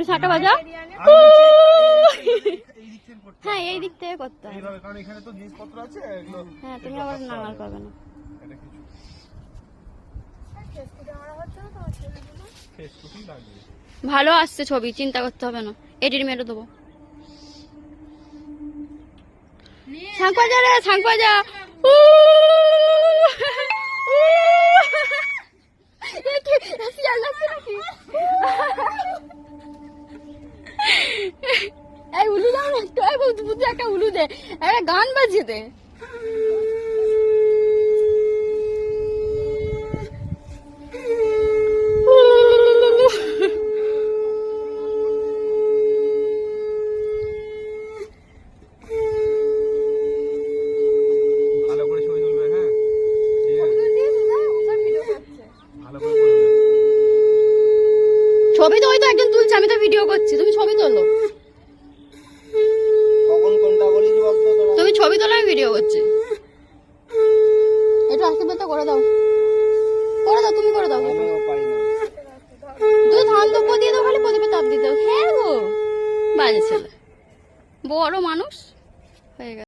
শাঁখটা বাজাও। হ্যাঁ এই দিক থেকে করতে হবে, কারণ এখানে তো জিনিসপত্র আছে এগুলো। হ্যাঁ তুমি আবার নাঙাল করবে না। এটা কিছু ফেসবুকই লাগবে। ভালো আসছে ছবি, চিন্তা করতে হবে না, এডিট মেরে দেবো। শাঁখ বাজা রে, শাঁখ বাজা। এই উলু দাও না একটু, এই বুদ্ধি একটা উলু দে, একটা গান বাজিয়ে দে। ভালো করে ছবি তুলবে, হ্যাঁ ভালো করে তুলবে। ছবি তো ওই তো একজন তুলছে, আমি তো ভিডিও করছি, তুমি ছবি তোলো। কখন কোনটা বলিস বলতো তোরা? তুমি ছবি তোলো, আমি ভিডিও করছি। একটু আশীর্বাদ তো করে দাও, করে দাও, তুমি করে দাও। আমিও পারি না। তুই ধান দ্রব্য দিয়ে দাও, খালি প্রদীপে তাপ দিতে হবে। হ্যাঁ গো, বাজে ছেলে, বড় মানুষ হয়ে গেছে।